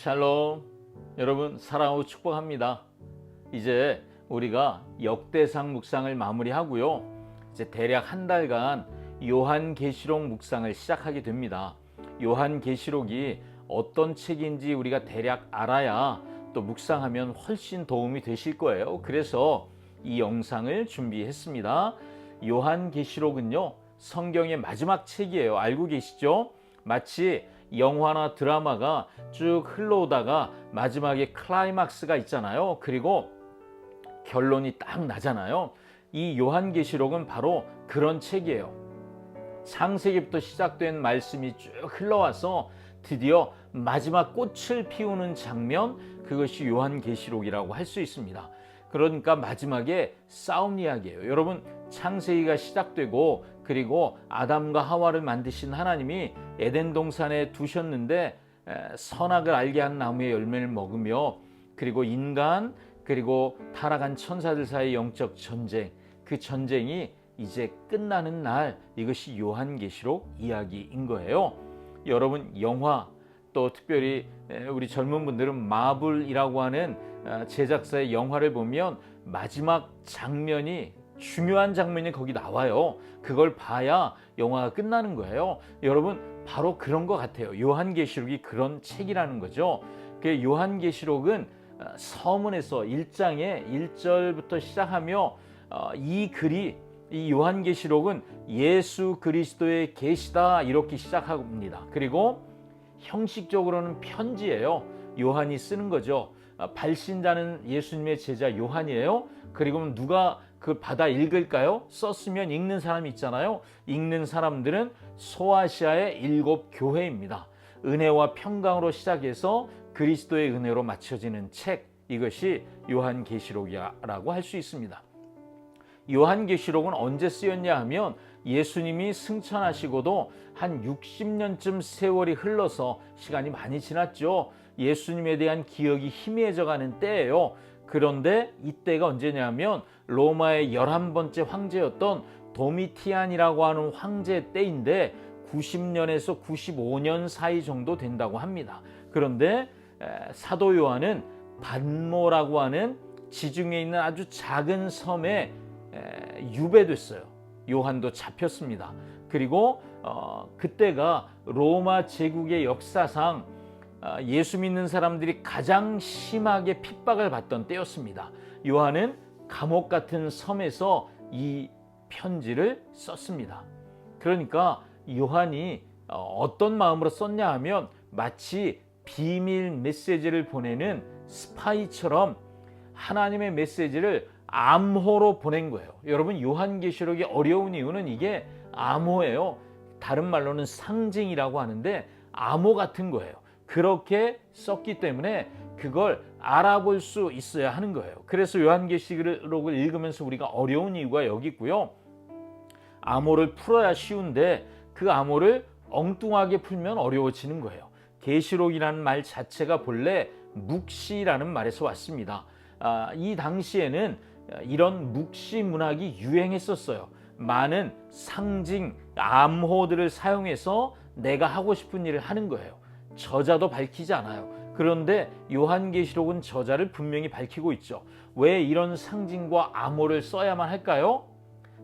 샬롬. 여러분 사랑하고 축복합니다. 이제 우리가 역대상 묵상을 마무리하고요. 이제 대략 한 달간 요한계시록 묵상을 시작하게 됩니다. 요한계시록이 어떤 책인지 우리가 대략 알아야 또 묵상하면 훨씬 도움이 되실 거예요. 그래서 이 영상을 준비했습니다. 요한계시록은요, 성경의 마지막 책이에요. 알고 계시죠? 마치 영화나 드라마가 쭉 흘러오다가 마지막에 클라이막스가 있잖아요. 그리고 결론이 딱 나잖아요. 이 요한계시록은 바로 그런 책이에요. 창세기부터 시작된 말씀이 쭉 흘러와서 드디어 마지막 꽃을 피우는 장면, 그것이 요한계시록이라고 할 수 있습니다. 그러니까 마지막에 싸움 이야기예요. 여러분, 창세기가 시작되고 그리고 아담과 하와를 만드신 하나님이 에덴 동산에 두셨는데 선악을 알게 한 나무의 열매를 먹으며 그리고 인간 그리고 타락한 천사들 사이의 영적 전쟁, 그 전쟁이 이제 끝나는 날, 이것이 요한계시록 이야기인 거예요. 여러분, 영화 또 특별히 우리 젊은 분들은 마블이라고 하는 제작사의 영화를 보면 마지막 장면이, 중요한 장면이 거기 나와요. 그걸 봐야 영화가 끝나는 거예요. 여러분, 바로 그런 것 같아요. 요한계시록이 그런 책이라는 거죠. 그 요한계시록은 서문에서 1장에 1절부터 시작하며 이 글이, 이 요한계시록은 예수 그리스도의 계시다, 이렇게 시작합니다. 그리고 형식적으로는 편지예요. 요한이 쓰는 거죠. 발신자는 예수님의 제자 요한이에요. 그리고 누가 그 받아 읽을까요? 썼으면 읽는 사람이 있잖아요. 읽는 사람들은 소아시아의 7 교회입니다. 은혜와 평강으로 시작해서 그리스도의 은혜로 맞춰지는 책, 이것이 요한계시록이라고 할 수 있습니다. 요한계시록은 언제 쓰였냐 하면 예수님이 승천하시고도 한 60년쯤 세월이 흘러서 시간이 많이 지났죠. 예수님에 대한 기억이 희미해져 가는 때예요. 그런데 이때가 언제냐면 로마의 11번째 황제였던 도미티안이라고 하는 황제 때인데 90년에서 95년 사이 정도 된다고 합니다. 그런데 사도 요한은 반모라고 하는 지중해에 있는 아주 작은 섬에 유배됐어요. 요한도 잡혔습니다. 그리고 그때가 로마 제국의 역사상 예수 믿는 사람들이 가장 심하게 핍박을 받던 때였습니다. 요한은 감옥 같은 섬에서 이 편지를 썼습니다. 그러니까 요한이 어떤 마음으로 썼냐 하면 마치 비밀 메시지를 보내는 스파이처럼 하나님의 메시지를 암호로 보낸 거예요. 여러분, 요한계시록이 어려운 이유는 이게 암호예요. 다른 말로는 상징이라고 하는데 암호 같은 거예요. 그렇게 썼기 때문에 그걸 알아볼 수 있어야 하는 거예요. 그래서 요한계시록을 읽으면서 우리가 어려운 이유가 여기 있고요. 암호를 풀어야 쉬운데 그 암호를 엉뚱하게 풀면 어려워지는 거예요. 계시록이라는 말 자체가 본래 묵시라는 말에서 왔습니다. 이 당시에는 이런 묵시 문학이 유행했었어요. 많은 상징, 암호들을 사용해서 내가 하고 싶은 일을 하는 거예요. 저자도 밝히지 않아요. 그런데 요한계시록은 저자를 분명히 밝히고 있죠. 왜 이런 상징과 암호를 써야만 할까요?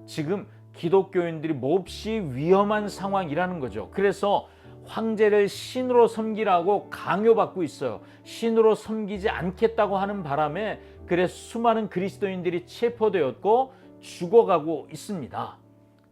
지금 기독교인들이 몹시 위험한 상황이라는 거죠. 그래서 황제를 신으로 섬기라고 강요받고 있어요. 신으로 섬기지 않겠다고 하는 바람에 그래서 수많은 그리스도인들이 체포되었고 죽어가고 있습니다.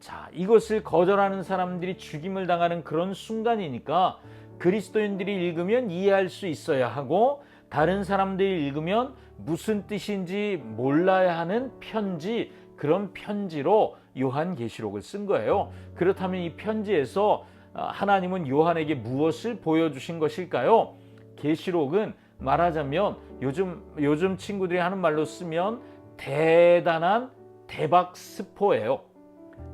자, 이것을 거절하는 사람들이 죽임을 당하는 그런 순간이니까 그리스도인들이 읽으면 이해할 수 있어야 하고 다른 사람들이 읽으면 무슨 뜻인지 몰라야 하는 편지, 그런 편지로 요한계시록을 쓴 거예요. 그렇다면 이 편지에서 하나님은 요한에게 무엇을 보여주신 것일까요? 계시록은 말하자면 요즘 친구들이 하는 말로 쓰면 대단한 대박 스포예요.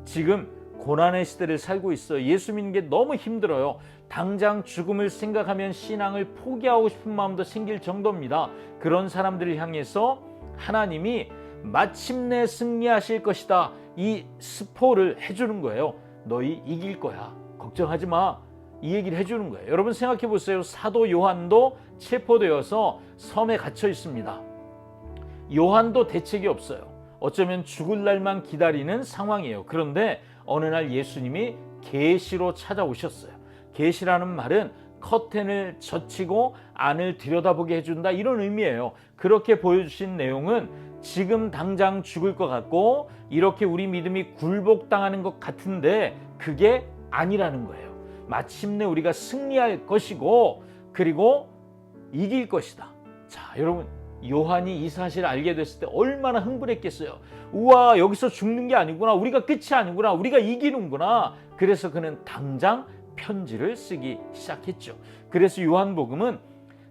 지금 고난의 시대를 살고 있어요. 예수 믿는 게 너무 힘들어요. 당장 죽음을 생각하면 신앙을 포기하고 싶은 마음도 생길 정도입니다. 그런 사람들을 향해서 하나님이 마침내 승리하실 것이다, 이 스포를 해주는 거예요. 너희 이길 거야. 걱정하지 마. 이 얘기를 해주는 거예요. 여러분 생각해 보세요. 사도 요한도 체포되어서 섬에 갇혀 있습니다. 요한도 대책이 없어요. 어쩌면 죽을 날만 기다리는 상황이에요. 그런데 어느 날 예수님이 계시로 찾아오셨어요. 계시라는 말은 커튼을 젖히고 안을 들여다보게 해준다, 이런 의미예요. 그렇게 보여주신 내용은 지금 당장 죽을 것 같고 이렇게 우리 믿음이 굴복당하는 것 같은데 그게 아니라는 거예요. 마침내 우리가 승리할 것이고 그리고 이길 것이다. 자, 여러분, 요한이 이 사실을 알게 됐을 때 얼마나 흥분했겠어요. 우와, 여기서 죽는 게 아니구나, 우리가 끝이 아니구나, 우리가 이기는구나. 그래서 그는 당장 편지를 쓰기 시작했죠. 그래서 요한복음은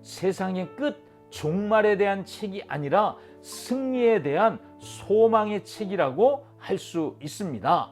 세상의 끝, 종말에 대한 책이 아니라 승리에 대한 소망의 책이라고 할 수 있습니다.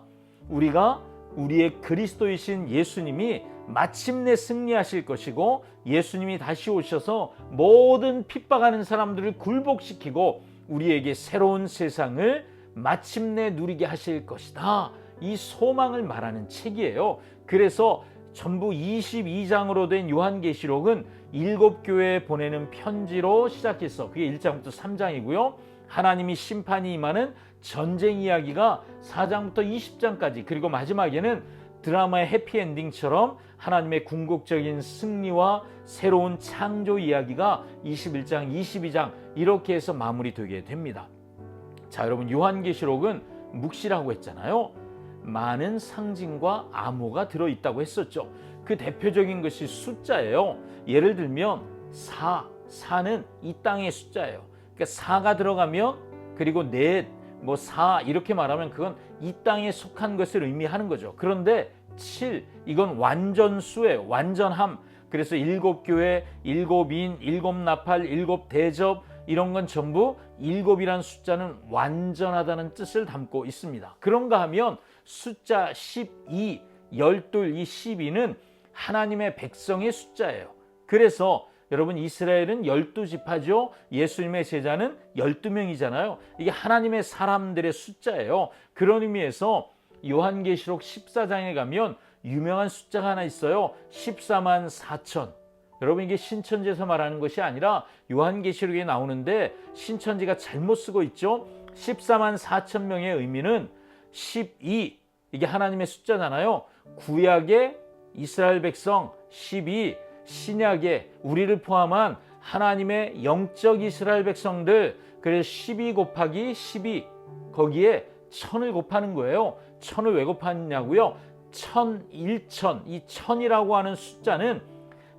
우리가 우리의 그리스도이신 예수님이 마침내 승리하실 것이고 예수님이 다시 오셔서 모든 핍박하는 사람들을 굴복시키고 우리에게 새로운 세상을 마침내 누리게 하실 것이다. 이 소망을 말하는 책이에요. 그래서 전부 22장으로 된 요한계시록은 7교회에 보내는 편지로 시작해서 그게 1장부터 3장이고요. 하나님이 심판이 임하는 전쟁 이야기가 4장부터 20장까지, 그리고 마지막에는 드라마의 해피엔딩처럼 하나님의 궁극적인 승리와 새로운 창조 이야기가 21장, 22장 이렇게 해서 마무리되게 됩니다. 자, 여러분, 요한계시록은 묵시라고 했잖아요. 많은 상징과 암호가 들어있다고 했었죠. 그 대표적인 것이 숫자예요. 예를 들면 4는 이 땅의 숫자예요. 그러니까 4가 들어가면, 그리고 넷, 4 이렇게 말하면 그건 이 땅에 속한 것을 의미하는 거죠. 그런데 7, 이건 완전수예요. 완전함. 그래서 7교회, 7인, 7나팔, 7대접, 이런 건 전부 7이라는 숫자는 완전하다는 뜻을 담고 있습니다. 그런가 하면 숫자 12, 12, 이 12는 하나님의 백성의 숫자예요. 그래서 여러분, 이스라엘은 12지파죠. 예수님의 제자는 12명이잖아요. 이게 하나님의 사람들의 숫자예요. 그런 의미에서 요한계시록 14장에 가면 유명한 숫자가 하나 있어요. 14만 4천. 여러분, 이게 신천지에서 말하는 것이 아니라 요한계시록에 나오는데 신천지가 잘못 쓰고 있죠. 14만 4천 명의 의미는 12, 이게 하나님의 숫자잖아요. 구약의 이스라엘 백성 12, 신약의 우리를 포함한 하나님의 영적 이스라엘 백성들, 그래서 12 곱하기 12, 거기에 1000을 곱하는 거예요. 1000을 왜 곱하느냐고요? 1000, 1000, 이 1000이라고 하는 숫자는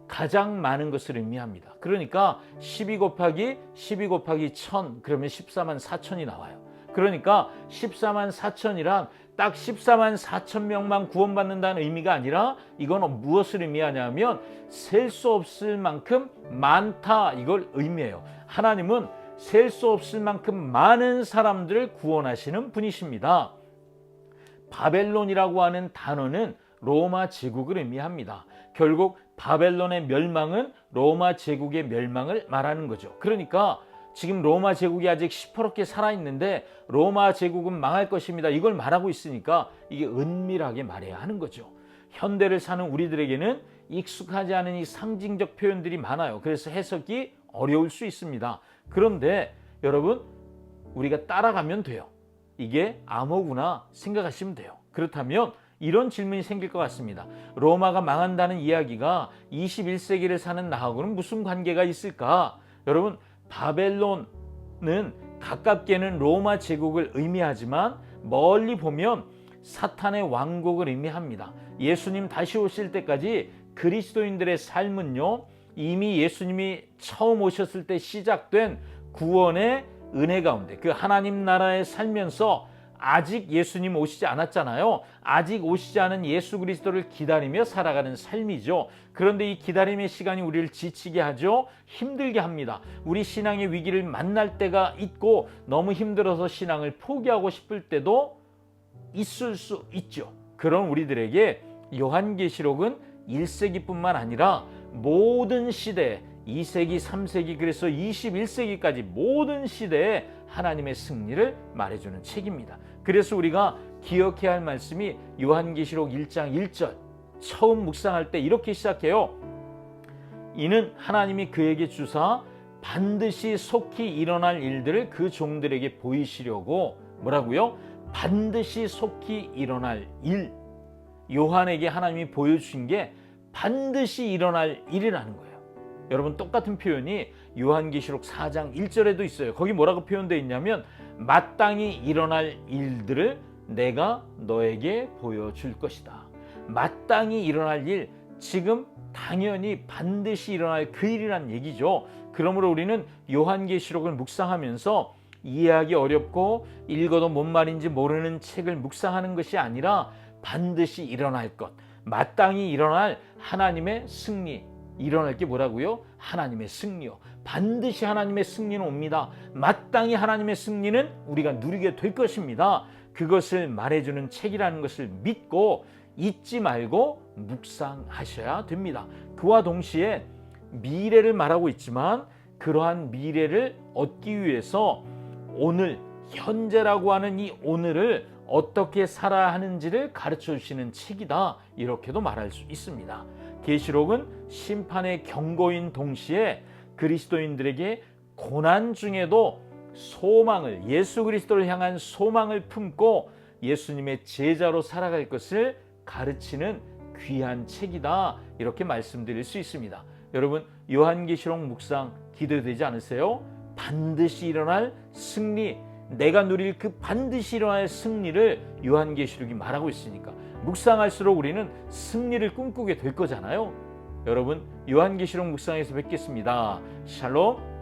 가장 많은 것을 의미합니다. 그러니까 12 곱하기 12 곱하기 1000, 그러면 14만 4천이 나와요. 그러니까 14만 4천이란 딱 14만 4천 명만 구원받는다는 의미가 아니라 이건 무엇을 의미하냐면 셀 수 없을 만큼 많다, 이걸 의미해요. 하나님은 셀 수 없을 만큼 많은 사람들을 구원하시는 분이십니다. 바벨론이라고 하는 단어는 로마 제국을 의미합니다. 결국 바벨론의 멸망은 로마 제국의 멸망을 말하는 거죠. 그러니까 지금 로마 제국이 아직 시퍼렇게 살아있는데 로마 제국은 망할 것입니다, 이걸 말하고 있으니까 이게 은밀하게 말해야 하는 거죠. 현대를 사는 우리들에게는 익숙하지 않은 이 상징적 표현들이 많아요. 그래서 해석이 어려울 수 있습니다. 그런데 여러분, 우리가 따라가면 돼요. 이게 암호구나 생각하시면 돼요. 그렇다면 이런 질문이 생길 것 같습니다. 로마가 망한다는 이야기가 21세기를 사는 나하고는 무슨 관계가 있을까? 여러분, 바벨론은 가깝게는 로마 제국을 의미하지만 멀리 보면 사탄의 왕국을 의미합니다. 예수님 다시 오실 때까지 그리스도인들의 삶은요, 이미 예수님이 처음 오셨을 때 시작된 구원의 은혜 가운데, 그 하나님 나라에 살면서 아직 예수님 오시지 않았잖아요. 아직 오시지 않은 예수 그리스도를 기다리며 살아가는 삶이죠. 그런데 이 기다림의 시간이 우리를 지치게 하죠. 힘들게 합니다. 우리 신앙의 위기를 만날 때가 있고 너무 힘들어서 신앙을 포기하고 싶을 때도 있을 수 있죠. 그런 우리들에게 요한계시록은 1세기뿐만 아니라 모든 시대, 2세기, 3세기, 그래서 21세기까지 모든 시대에 하나님의 승리를 말해주는 책입니다. 그래서 우리가 기억해야 할 말씀이 요한계시록 1장 1절, 처음 묵상할 때 이렇게 시작해요. 이는 하나님이 그에게 주사 반드시 속히 일어날 일들을 그 종들에게 보이시려고 뭐라고요? 반드시 속히 일어날 일. 요한에게 하나님이 보여주신 게 반드시 일어날 일이라는 거예요. 여러분, 똑같은 표현이 요한계시록 4장 1절에도 있어요. 거기 뭐라고 표현되어 있냐면 마땅히 일어날 일들을 내가 너에게 보여줄 것이다. 마땅히 일어날 일, 지금 당연히 반드시 일어날 그 일이란 얘기죠. 그러므로 우리는 요한계시록을 묵상하면서 이해하기 어렵고 읽어도 뭔 말인지 모르는 책을 묵상하는 것이 아니라 반드시 일어날 것, 마땅히 일어날 하나님의 승리. 일어날 게 뭐라고요? 하나님의 승리요. 반드시 하나님의 승리는 옵니다. 마땅히 하나님의 승리는 우리가 누리게 될 것입니다. 그것을 말해주는 책이라는 것을 믿고 잊지 말고 묵상하셔야 됩니다. 그와 동시에 미래를 말하고 있지만 그러한 미래를 얻기 위해서 오늘, 현재라고 하는 이 오늘을 어떻게 살아야 하는지를 가르쳐 주시는 책이다, 이렇게도 말할 수 있습니다. 계시록은 심판의 경고인 동시에 그리스도인들에게 고난 중에도 소망을, 예수 그리스도를 향한 소망을 품고 예수님의 제자로 살아갈 것을 가르치는 귀한 책이다, 이렇게 말씀드릴 수 있습니다. 여러분, 요한계시록 묵상 기대되지 않으세요? 반드시 일어날 승리, 내가 누릴 그 반드시 일어날 승리를 요한계시록이 말하고 있으니까 묵상할수록 우리는 승리를 꿈꾸게 될 거잖아요. 여러분, 요한계시록 묵상에서 뵙겠습니다. 샬롬.